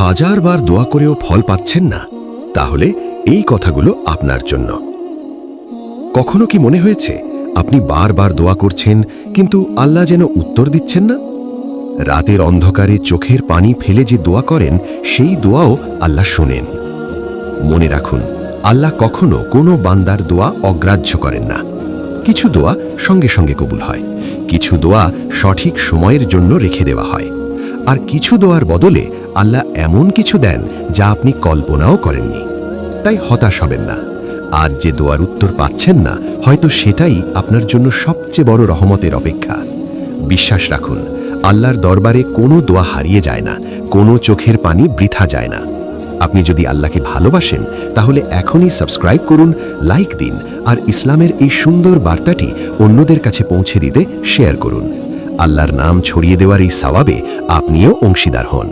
হাজারবার দোয়া করেও ফল পাচ্ছেন না, তাহলে এই কথাগুলো আপনার জন্য। কখনো কি মনে হয়েছে আপনি বারবার দোয়া করছেন কিন্তু আল্লাহ যেন উত্তর দিচ্ছেন না? রাতের অন্ধকারে চোখের পানি ফেলে যে দোয়া করেন, সেই দোয়াও আল্লাহ শোনেন। মনে রাখুন, আল্লাহ কখনো কোনো বান্দার দোয়া অগ্রাহ্য করেন না। কিছু দোয়া সঙ্গে সঙ্গে কবুল হয়, কিছু দোয়া সঠিক সময়ের জন্য রেখে দেওয়া হয়, আর কিছু দোয়ার বদলে আল্লাহ এমন কিছু দেন যা আপনি কল্পনাও করেননি। তাই হতাশ হবেন না। আর যে দোয়ার উত্তর পাচ্ছেন না, হয়তো সেটাই আপনার জন্য সবচেয়ে বড় রহমতের অপেক্ষা। বিশ্বাস রাখুন, আল্লাহর দরবারে কোনো দোয়া হারিয়ে যায় না, কোনো চোখের পানি বৃথা যায় না। আপনি যদি আল্লাহকে ভালোবাসেন, তাহলে এখনই সাবস্ক্রাইব করুন, লাইক দিন, আর ইসলামের এই সুন্দর বার্তাটি অন্যদের কাছে পৌঁছে দিতে শেয়ার করুন। আল্লাহর নাম ছড়িয়ে দেওয়ার এই সওয়াবে আপনিও অংশীদার হন।